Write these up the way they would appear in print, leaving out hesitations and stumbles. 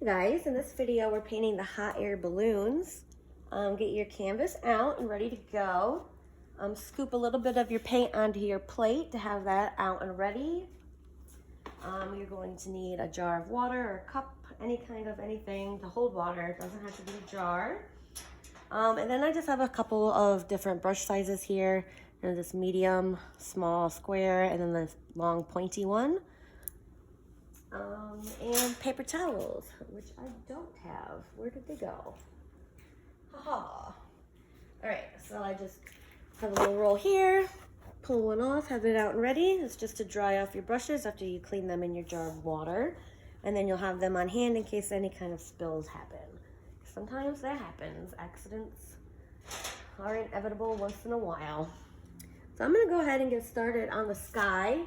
Guys, in this video we're painting the hot air balloons. Get your canvas out and ready to go. Scoop a little bit of your paint onto your plate to have that out and ready. You're going to need a jar of water or a cup, any kind of anything to hold water. It doesn't have to be a jar. And then I just have a couple of different brush sizes here. There's this medium, small, square, and then this long pointy one. And paper towels, which I don't have. Where did they go? Haha. All right, so I just have a little roll here, pull one off, have it out and ready. It's just to dry off your brushes after you clean them in your jar of water. And then you'll have them on hand in case any kind of spills happen. Sometimes that happens. Accidents are inevitable once in a while. So I'm gonna go ahead and get started on the sky.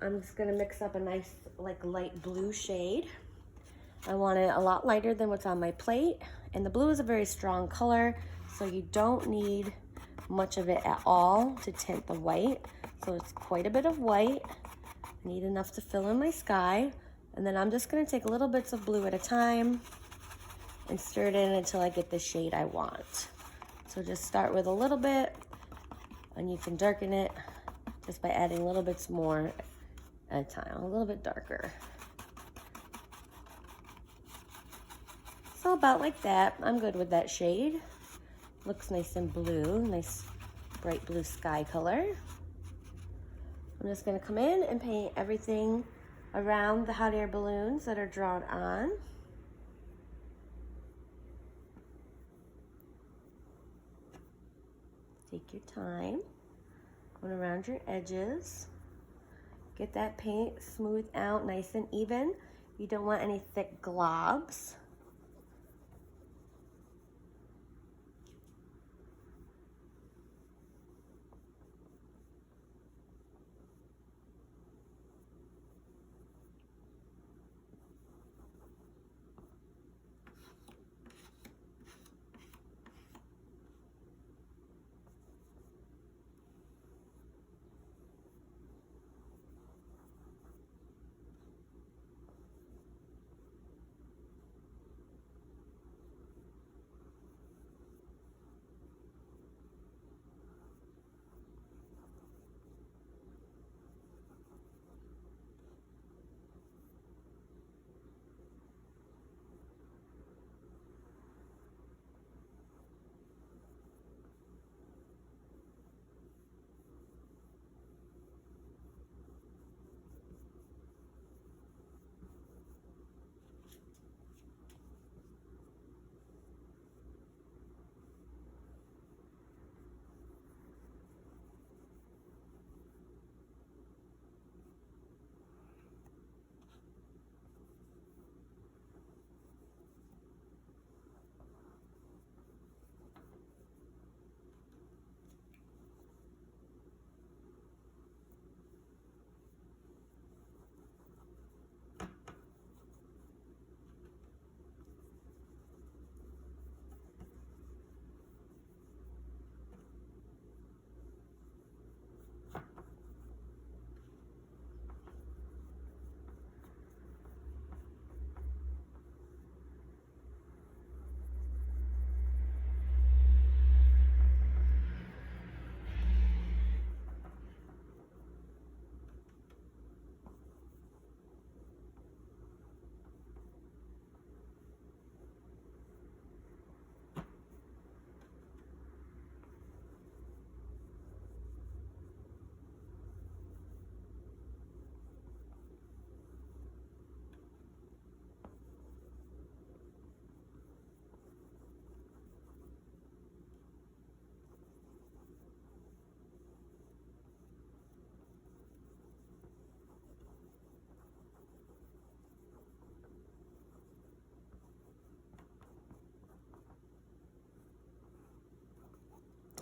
I'm just gonna mix up a nice like light blue shade. I want it a lot lighter than what's on my plate. And the blue is a very strong color, so you don't need much of it at all to tint the white. So it's quite a bit of white. I need enough to fill in my sky. And then I'm just gonna take little bits of blue at a time and stir it in until I get the shade I want. So just start with a little bit, and you can darken it just by adding little bits more at a time, a little bit darker. So about like that, I'm good with that shade. Looks nice and blue, nice bright blue sky color. I'm just gonna come in and paint everything around the hot air balloons that are drawn on. Take your time, going around your edges. Get that paint smoothed out nice and even. You don't want any thick globs.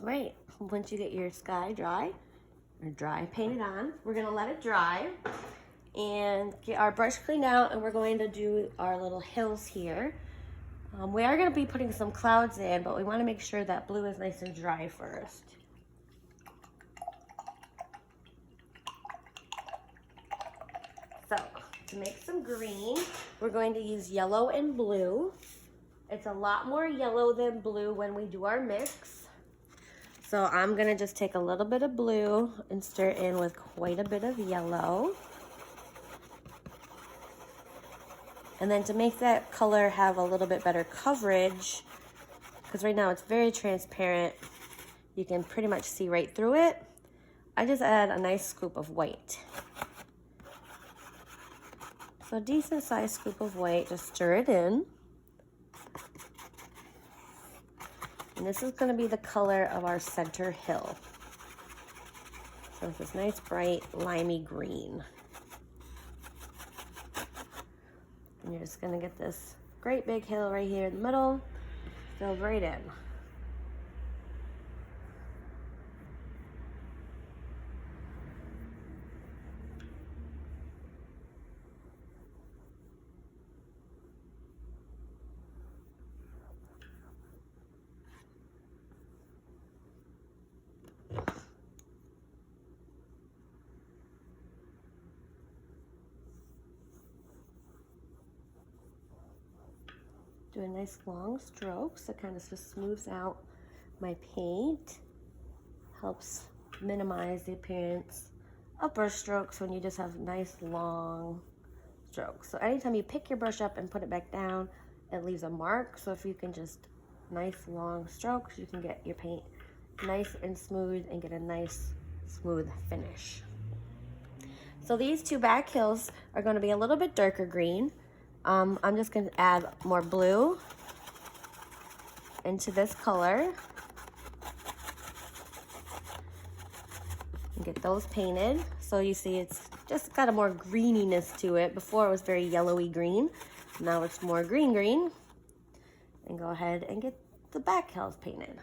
Right, once you get your sky painted on, we're gonna let it dry and get our brush cleaned out, and we're going to do our little hills here. We are gonna be putting some clouds in, but we wanna make sure that blue is nice and dry first. So to make some green, we're going to use yellow and blue. It's a lot more yellow than blue when we do our mix. So I'm gonna just take a little bit of blue and stir in with quite a bit of yellow. And then to make that color have a little bit better coverage, because right now it's very transparent, you can pretty much see right through it, I just add a nice scoop of white. So a decent sized scoop of white, just stir it in. And this is gonna be the color of our center hill. So it's this nice bright limey green. And you're just gonna get this great big hill right here in the middle, filled right in. Do a nice long stroke so it kind of just smooths out my paint. Helps minimize the appearance of brush strokes when you just have nice long strokes. So anytime you pick your brush up and put it back down, it leaves a mark. So if you can just nice long strokes, you can get your paint nice and smooth and get a nice smooth finish. So these two back hills are going to be a little bit darker green. I'm just going to add more blue into this color and get those painted. So you see it's just got a more greeniness to it. Before it was very yellowy green. Now it's more green. And go ahead and get the back hills painted.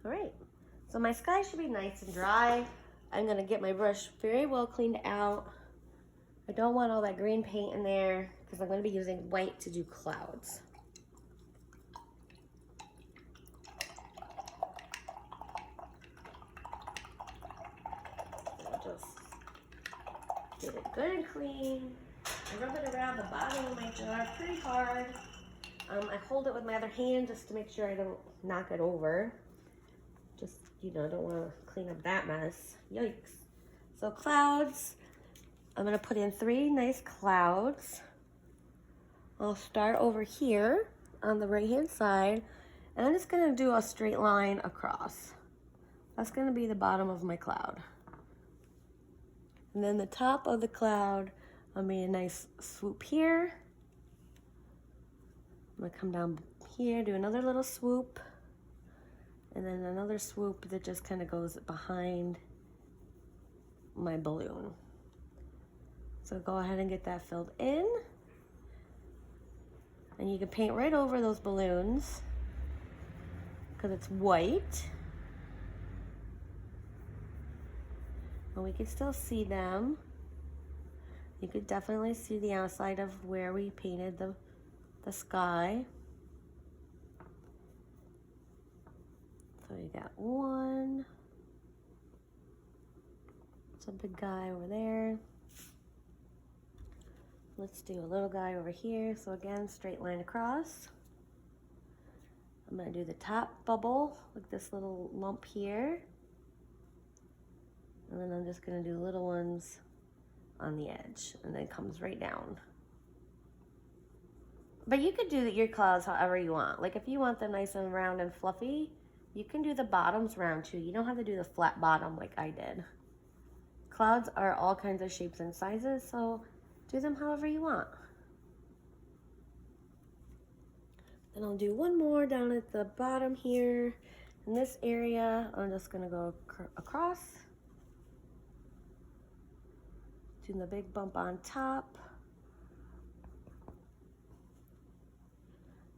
All right, so my sky should be nice and dry. I'm gonna get my brush very well cleaned out. I don't want all that green paint in there because I'm gonna be using white to do clouds. So just get it good and clean. I rub it around the bottom of my jar pretty hard. I hold it with my other hand just to make sure I don't knock it over. Just, you know, don't want to clean up that mess. Yikes. So clouds, I'm going to put in 3 nice clouds. I'll start over here on the right hand side, and I'm just going to do a straight line across. That's going to be the bottom of my cloud. And then the top of the cloud, I'll make a nice swoop here. I'm going to come down here, do another little swoop. And then another swoop that just kind of goes behind my balloon. So go ahead and get that filled in. And you can paint right over those balloons because it's white. And we can still see them. You could definitely see the outside of where we painted the sky. So you we got one. It's a big guy over there. Let's do a little guy over here. So again, straight line across. I'm gonna do the top bubble, like this little lump here. And then I'm just gonna do little ones on the edge, and then it comes right down. But you could do your clouds however you want. Like if you want them nice and round and fluffy, you can do the bottoms round too. You don't have to do the flat bottom like I did. Clouds are all kinds of shapes and sizes, so do them however you want. Then I'll do one more down at the bottom here. In this area, I'm just gonna go across. Do the big bump on top.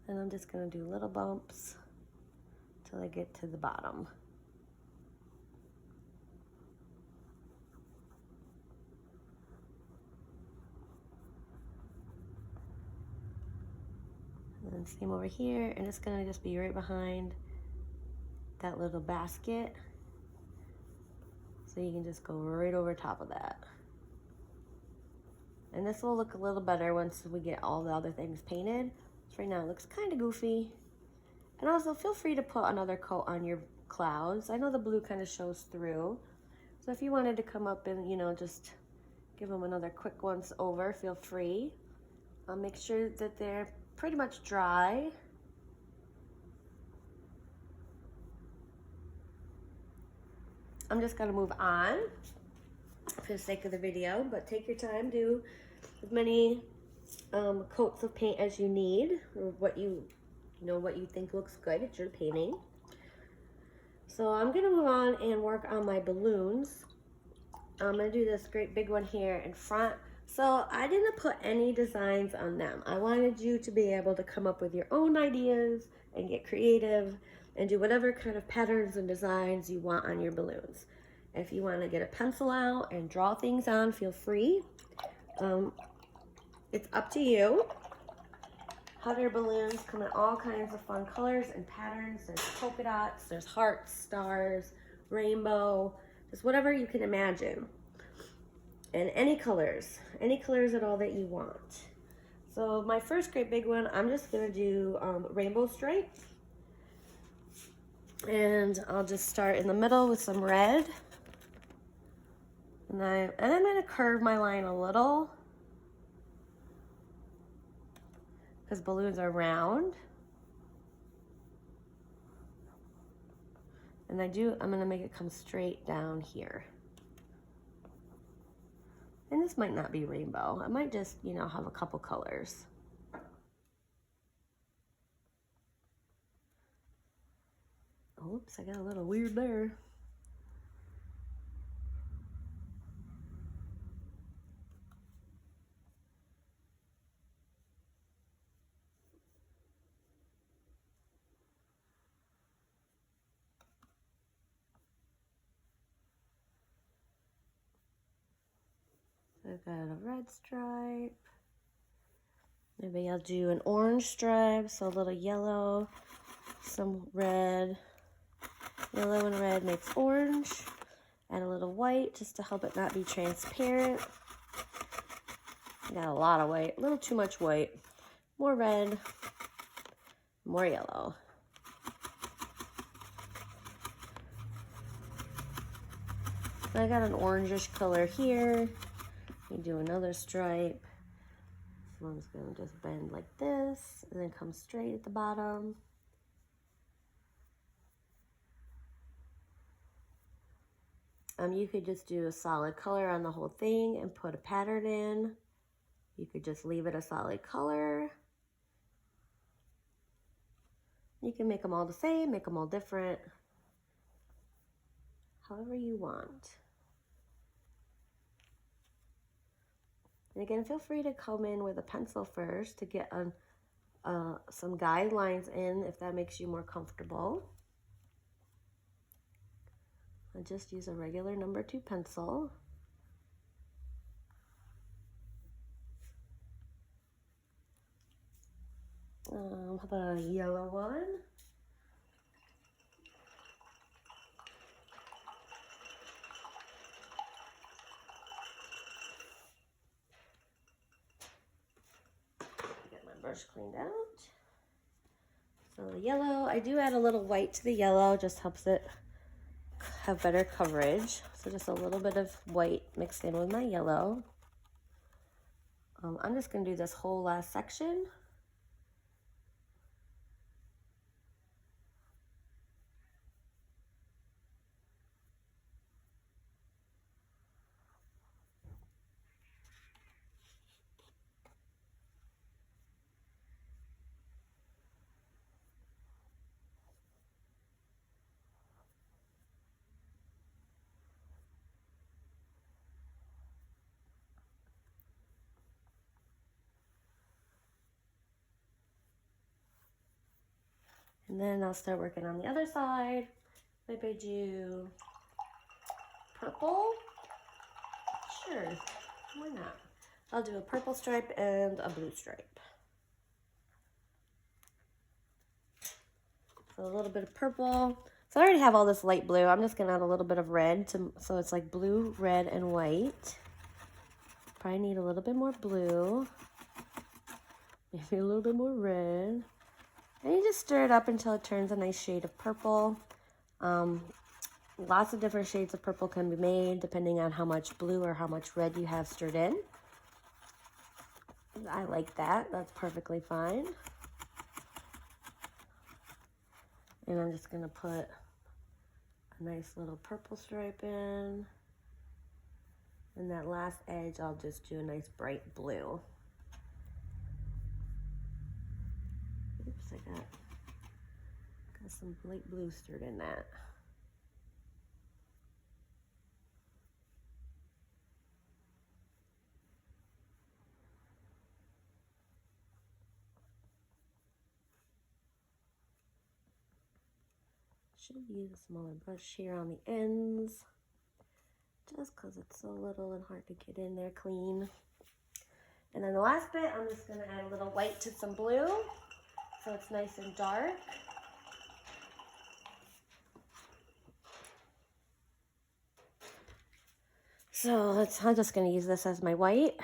And I'm just gonna do little bumps till I get to the bottom. And then same over here, and it's gonna just be right behind that little basket. So you can just go right over top of that. And this will look a little better once we get all the other things painted. So right now it looks kind of goofy. And also feel free to put another coat on your clouds. I know the blue kind of shows through. So if you wanted to come up and, you know, just give them another quick once over, feel free. Make sure that they're pretty much dry. I'm just gonna move on for the sake of the video, but take your time, do as many coats of paint as you need, or what you think looks good. It's your painting. So I'm gonna move on and work on my balloons. I'm gonna do this great big one here in front. So I didn't put any designs on them. I wanted you to be able to come up with your own ideas and get creative and do whatever kind of patterns and designs you want on your balloons. If you want to get a pencil out and draw things on, feel free. It's up to you. Hot air balloons come in all kinds of fun colors and patterns. There's polka dots, there's hearts, stars, rainbow, just whatever you can imagine. And any colors at all that you want. So my first great big one, I'm just gonna do rainbow stripes. And I'll just start in the middle with some red. And I'm gonna curve my line a little, because balloons are round. And I'm gonna make it come straight down here. And this might not be rainbow. I might just, you know, have a couple colors. Oops, I got a little weird there. I've got a red stripe. Maybe I'll do an orange stripe, so a little yellow, some red. Yellow and red makes orange. Add a little white just to help it not be transparent. Got a lot of white, a little too much white. More red, more yellow. I got an orangish color here. You do another stripe. This one's gonna just bend like this and then come straight at the bottom. You could just do a solid color on the whole thing and put a pattern in. You could just leave it a solid color. You can make them all the same, make them all different, however you want. And again, feel free to come in with a pencil first to get some guidelines in if that makes you more comfortable. I just use a regular number 2 pencil. How about a yellow one? brush cleaned out. So the yellow, I do add a little white to the yellow, just helps it have better coverage. So just a little bit of white mixed in with my yellow. I'm just gonna do this whole last section. And then I'll start working on the other side. Maybe I do purple. Sure, why not? I'll do a purple stripe and a blue stripe. So a little bit of purple. So I already have all this light blue. I'm just gonna add a little bit of red so it's like blue, red, and white. Probably need a little bit more blue. Maybe a little bit more red. And you just stir it up until it turns a nice shade of purple. Lots of different shades of purple can be made depending on how much blue or how much red you have stirred in. I like that. That's perfectly fine. And I'm just going to put a nice little purple stripe in. And that last edge, I'll just do a nice bright blue. Oops, I got some light blue stirred in that. Should use a smaller brush here on the ends, just because it's so little and hard to get in there clean. And then the last bit, I'm just going to add a little white to some blue, so it's nice and dark. So I'm just going to use this as my white,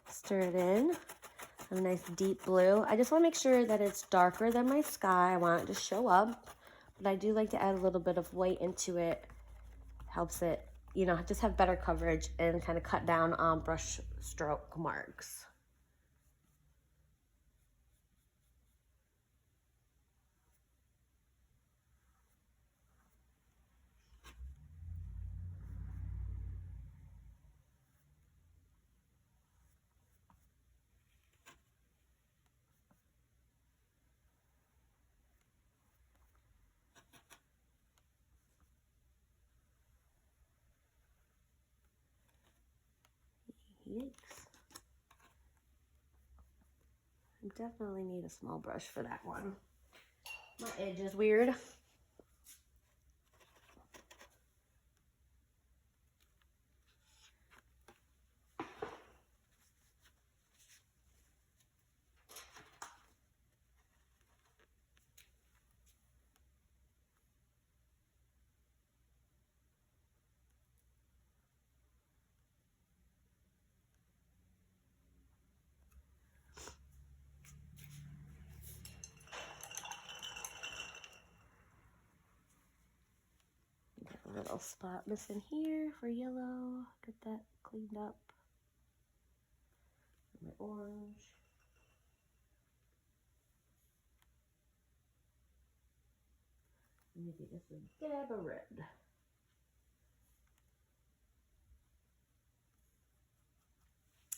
stir it in, a nice deep blue. I just want to make sure that it's darker than my sky. I want it to show up, but I do like to add a little bit of white into it. Helps it, you know, just have better coverage and kind of cut down on brush stroke marks. Yikes. I definitely need a small brush for that one. My edge is weird. A little spot missing here for yellow. Get that cleaned up. My orange. Maybe just a dab of red.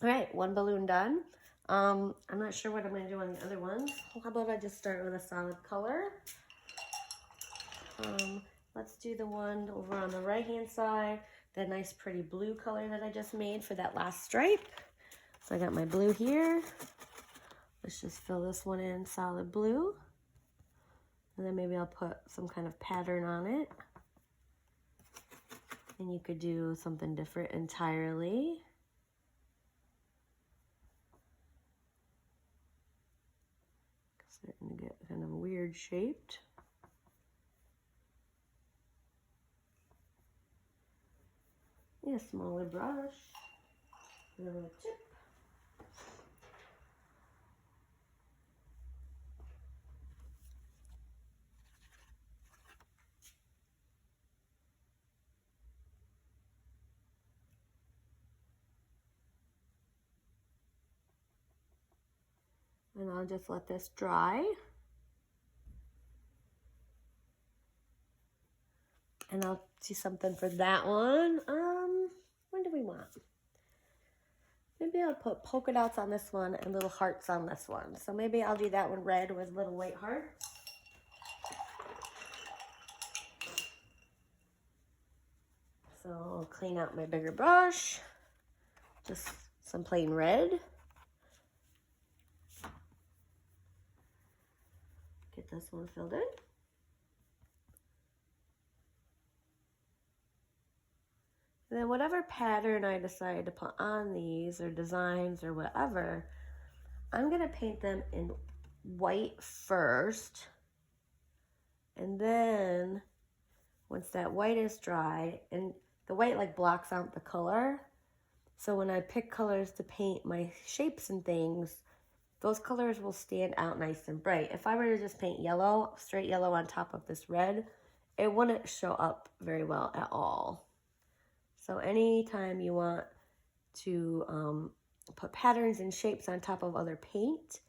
All right, one balloon done. I'm not sure what I'm going to do on the other ones. How about I just start with a solid color? Let's do the one over on the right-hand side, that nice pretty blue color that I just made for that last stripe. So I got my blue here. Let's just fill this one in solid blue. And then maybe I'll put some kind of pattern on it. And you could do something different entirely. Starting to get kind of weird shaped. A smaller brush, and then a tip. And I'll just let this dry. And I'll do something for that one. What do we want? Maybe I'll put polka dots on this one and little hearts on this one. So maybe I'll do that one red with little white hearts. So I'll clean out my bigger brush. Just some plain red. Get this one filled in. And then whatever pattern I decide to put on these or designs or whatever, I'm gonna paint them in white first. And then once that white is dry, and the white like blocks out the color. So when I pick colors to paint my shapes and things, those colors will stand out nice and bright. If I were to just paint yellow, straight yellow on top of this red, it wouldn't show up very well at all. So anytime you want to put patterns and shapes on top of other paint,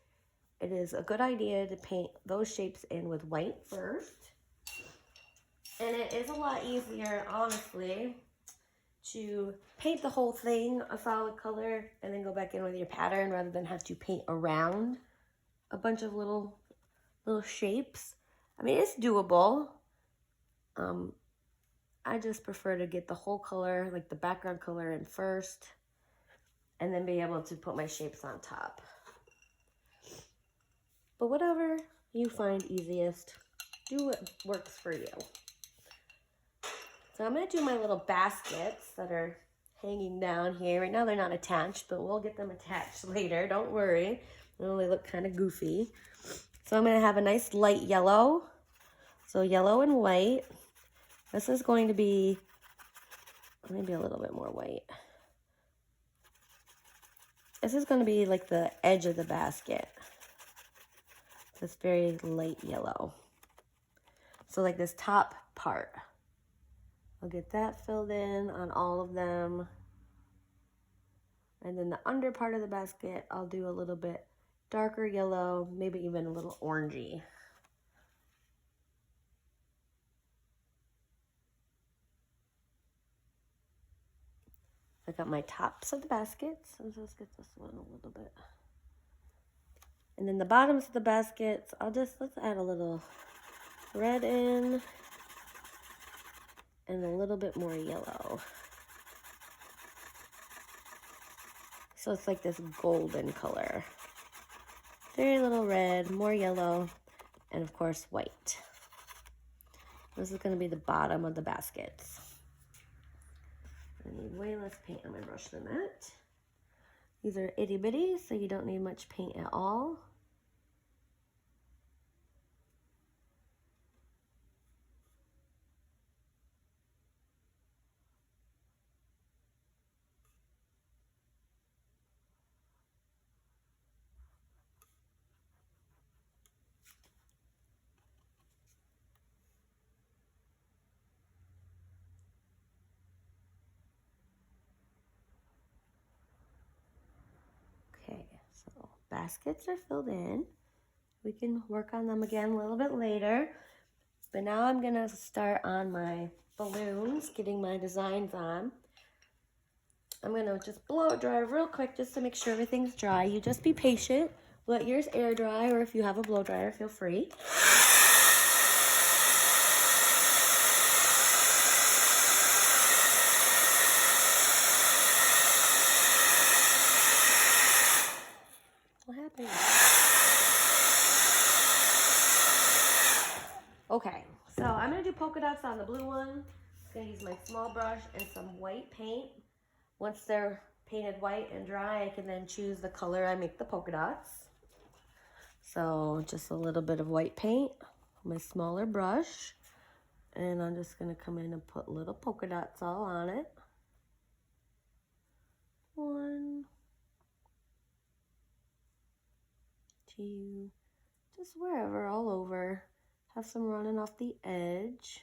it is a good idea to paint those shapes in with white first. And it is a lot easier, honestly, to paint the whole thing a solid color and then go back in with your pattern rather than have to paint around a bunch of little shapes. I mean, it's doable. I just prefer to get the whole color, like the background color in first, and then be able to put my shapes on top. But whatever you find easiest, do what works for you. So I'm going to do my little baskets that are hanging down here. Right now they're not attached, but we'll get them attached later. Don't worry. They only look kind of goofy. So I'm going to have a nice light yellow. So yellow and white. This is going to be maybe a little bit more white. This is going to be like the edge of the basket. This very light yellow. So like this top part. I'll get that filled in on all of them. And then the under part of the basket, I'll do a little bit darker yellow, maybe even a little orangey. I got my tops of the baskets. I'll just get this one a little bit. And then the bottoms of the baskets, let's add a little red in and a little bit more yellow. So it's like this golden color. Very little red, more yellow, and of course white. This is going to be the bottom of the baskets. I need way less paint on my brush than that. These are itty bitty, so you don't need much paint at all. Okay, so baskets are filled in. We can work on them again a little bit later. But now I'm gonna start on my balloons, getting my designs on. I'm gonna just blow it dry real quick just to make sure everything's dry. You just be patient. Let yours air dry, or if you have a blow dryer, feel free. What happened? Okay, so I'm gonna do polka dots on the blue one. I'm gonna use my small brush and some white paint. Once they're painted white and dry, I can then choose the color I make the polka dots. So just a little bit of white paint, my smaller brush, and I'm just gonna come in and put little polka dots all on it. 1, 2, just wherever, all over. Have some running off the edge.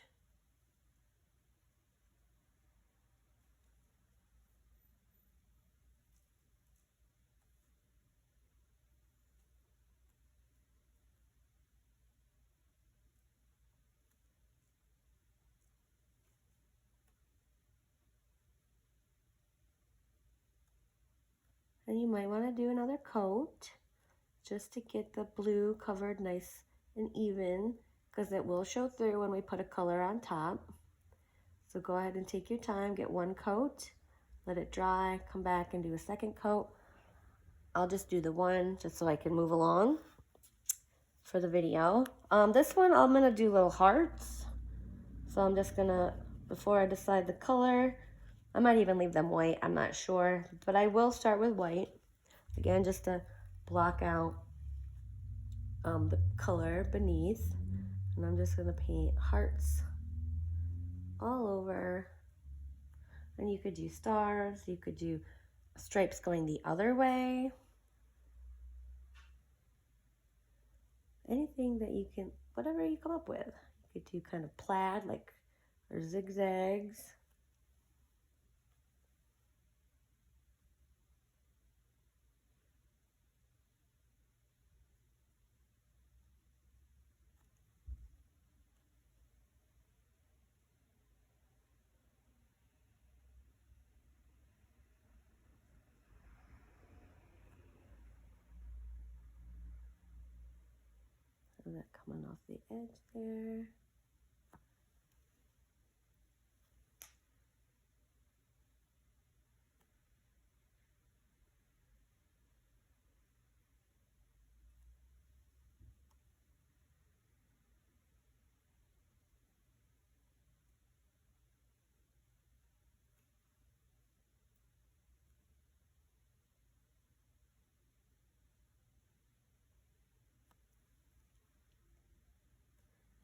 And you might want to do another coat just to get the blue covered nice and even, because it will show through when we put a color on top. So go ahead and take your time, get one coat, let it dry, come back and do a second coat. I'll just do the one just so I can move along for the video. This one I'm gonna do little hearts. So I'm just gonna, before I decide the color, I might even leave them white, I'm not sure, but I will start with white. Again, just to block out the color beneath. And I'm just gonna paint hearts all over. And you could do stars, you could do stripes going the other way. Anything that you can, whatever you come up with. You could do kind of plaid, like, or zigzags. And that coming off the edge there.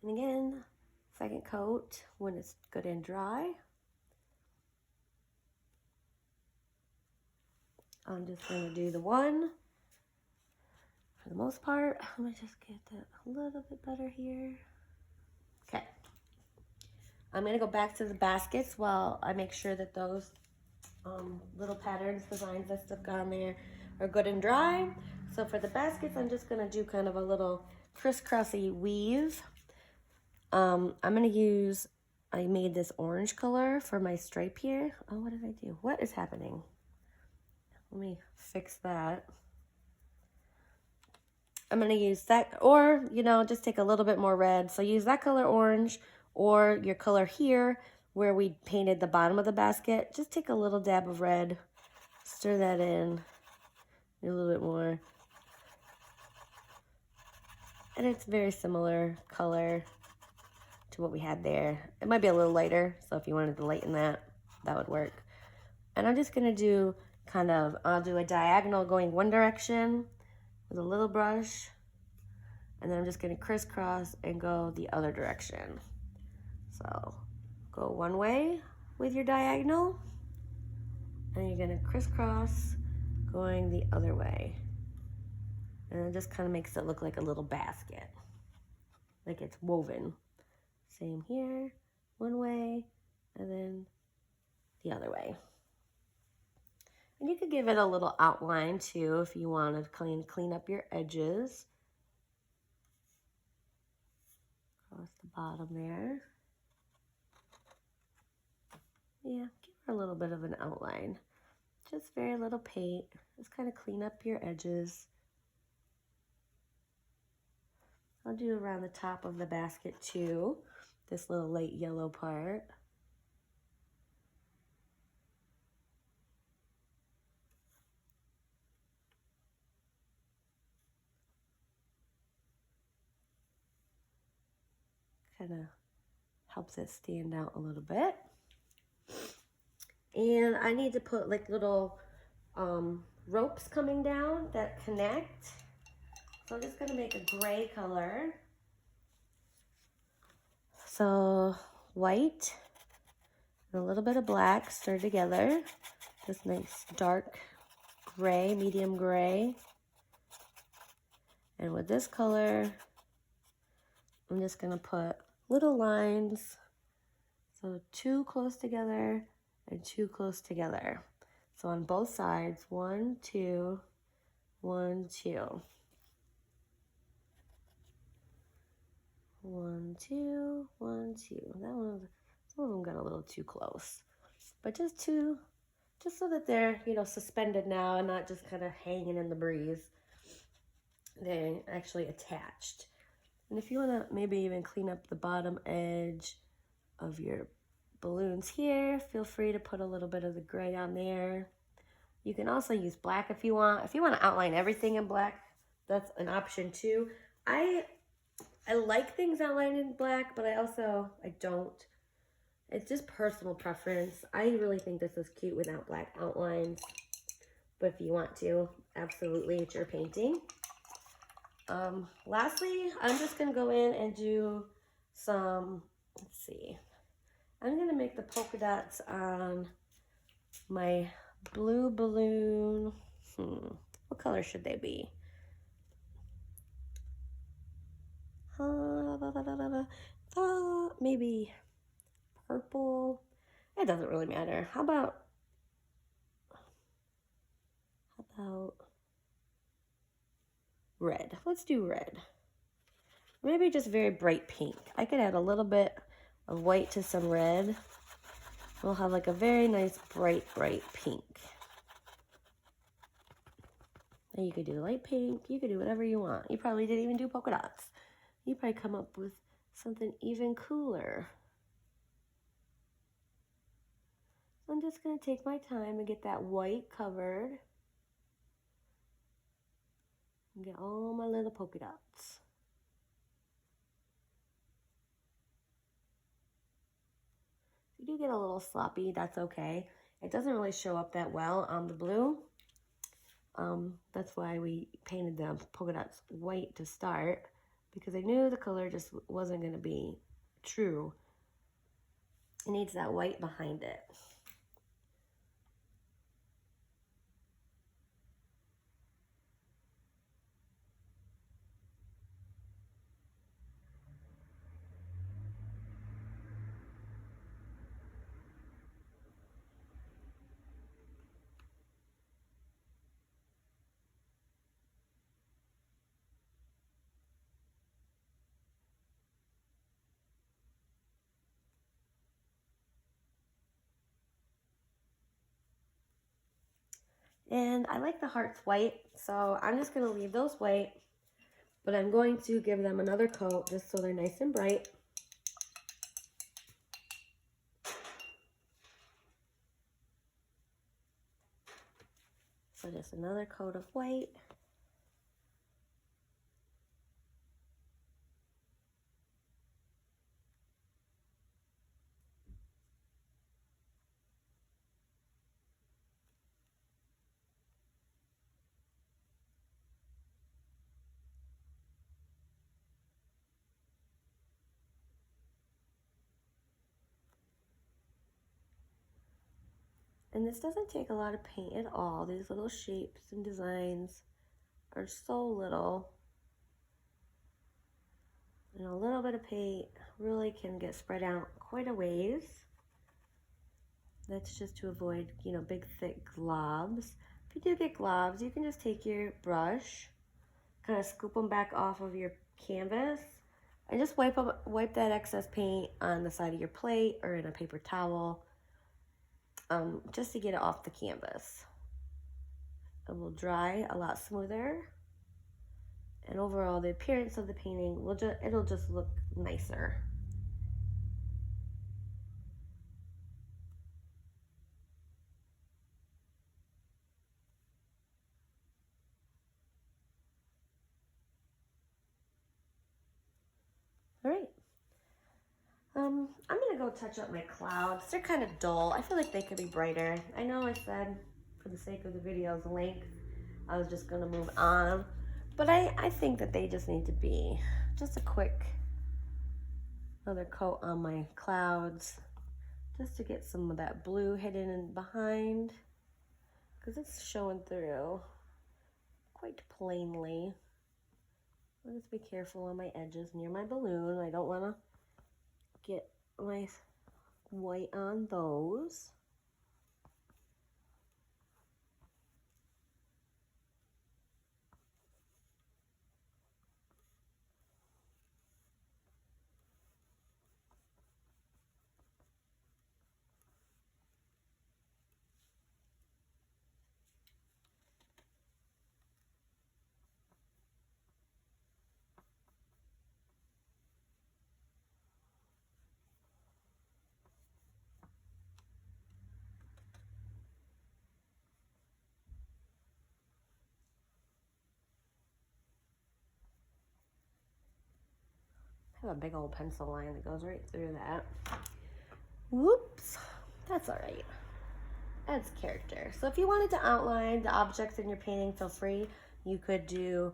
And again, second coat when it's good and dry. I'm just going to do the one for the most part. Let me just get that a little bit better here. Okay. I'm going to go back to the baskets while I make sure that those little patterns, designs that stuff got on there are good and dry. So for the baskets, I'm just going to do kind of a little crisscrossy weave. I'm going to use, I made this orange color for my stripe here. Oh, what did I do? What is happening? Let me fix that. I'm going to use that, or, you know, just take a little bit more red. So use that color orange, or your color here where we painted the bottom of the basket. Just take a little dab of red, stir that in a little bit more. And it's very similar color to what we had there. It might be a little lighter, so if you wanted to lighten that, that would work. And I'm just gonna do kind of, I'll do a diagonal going one direction with a little brush, and then I'm just gonna crisscross and go the other direction. So go one way with your diagonal, and you're gonna crisscross going the other way. And it just kind of makes it look like a little basket, like it's woven. Same here, one way, and then the other way. And you could give it a little outline too if you want to clean up your edges. Across the bottom there. Yeah, give her a little bit of an outline. Just very little paint. Just kind of clean up your edges. I'll do around the top of the basket too. This little light yellow part. Kind of helps it stand out a little bit. And I need to put like little ropes coming down that connect. So I'm just gonna make a gray color. So white and a little bit of black stirred together. This nice dark gray, medium gray. And with this color, I'm just gonna put little lines. So two close together and two close together. So on both sides, 1, 2, 1, 2. 1, 2, 1, 2. That one, some of them got a little too close, but just two just so that they're, you know, suspended now and not just kind of hanging in the breeze. They're actually attached. And if you want to maybe even clean up the bottom edge of your balloons here, feel free to put a little bit of the gray on there. You can also use black if you want. If you want to outline everything in black, that's an option too. I like things outlined in black, but I don't. It's just personal preference. I really think this is cute without black outlines. But if you want to, absolutely, it's your painting. Lastly, I'm just going to go in and do some, let's see. I'm going to make the polka dots on my blue balloon. What color should they be? Maybe purple. It doesn't really matter. How about red? Let's do red. Maybe just very bright pink. I could add a little bit of white to some red. We'll have like a very nice bright pink. And you could do light pink. You could do whatever you want. You probably didn't even do polka dots. You probably come up with something even cooler. So I'm just going to take my time and get that white covered. And get all my little polka dots. If you do get a little sloppy, that's okay. It doesn't really show up that well on the blue. That's why we painted the polka dots white to start, because I knew the color just wasn't going to be true. It needs that white behind it. And I like the hearts white, so I'm just going to leave those white, but I'm going to give them another coat just so they're nice and bright. So just another coat of white. And this doesn't take a lot of paint at all. These little shapes and designs are so little. And a little bit of paint really can get spread out quite a ways. That's just to avoid, you know, big thick globs. If you do get globs, you can just take your brush, kind of scoop them back off of your canvas, and just wipe that excess paint on the side of your plate or in a paper towel, just to get it off the canvas. It will dry a lot smoother, and overall the appearance of the painting it'll just look nicer. All right. I'm gonna go touch up my clouds. They're kind of dull. I feel like they could be brighter. I know I said for the sake of the video's length, I was just gonna move on, but I think that they just need to be just a quick another coat on my clouds, just to get some of that blue hidden in behind, because it's showing through quite plainly. I'll just be careful on my edges near my balloon. I don't want to get my white on those. I have a big old pencil line that goes right through that. Whoops, that's all right. Adds character. So if you wanted to outline the objects in your painting, feel free. You could do,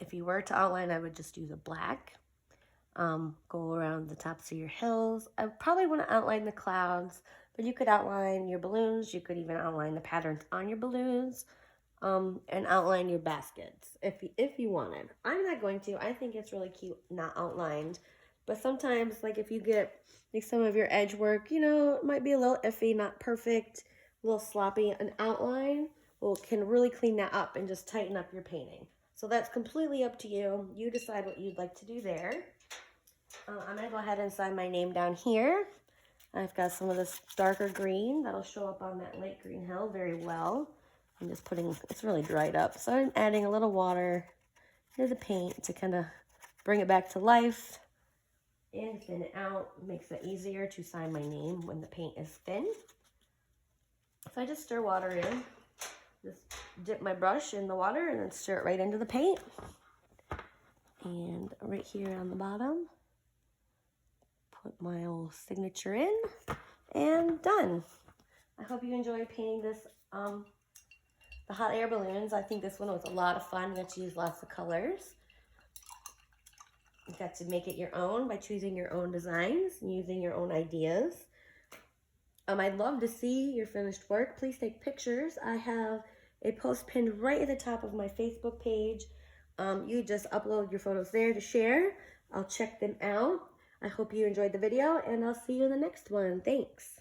if you were to outline, I would just use a black. Go around the tops of your hills. I probably want to outline the clouds, but you could outline your balloons. You could even outline the patterns on your balloons, and outline your baskets if you wanted. I'm not going to. I think it's really cute not outlined, but sometimes, like, if you get like some of your edge work, you know, it might be a little iffy, not perfect, a little sloppy. An outline can really clean that up and just tighten up your painting. So that's completely up to you. You decide what you'd like to do there. I'm going to go ahead and sign my name down here. I've got some of this darker green that'll show up on that light green hill very well. I'm just putting, it's really dried up, so I'm adding a little water to the paint to kind of bring it back to life and thin it out. Makes it easier to sign my name when the paint is thin. So I just stir water in. Just dip my brush in the water and then stir it right into the paint. And right here on the bottom, put my old signature in, and done. I hope you enjoyed painting this, the hot air balloons. I think this one was a lot of fun. You got to use lots of colors. You got to make it your own by choosing your own designs and using your own ideas. I'd love to see your finished work. Please take pictures. I have a post pinned right at the top of my Facebook page. You just upload your photos there to share. I'll check them out. I hope you enjoyed the video, and I'll see you in the next one. Thanks.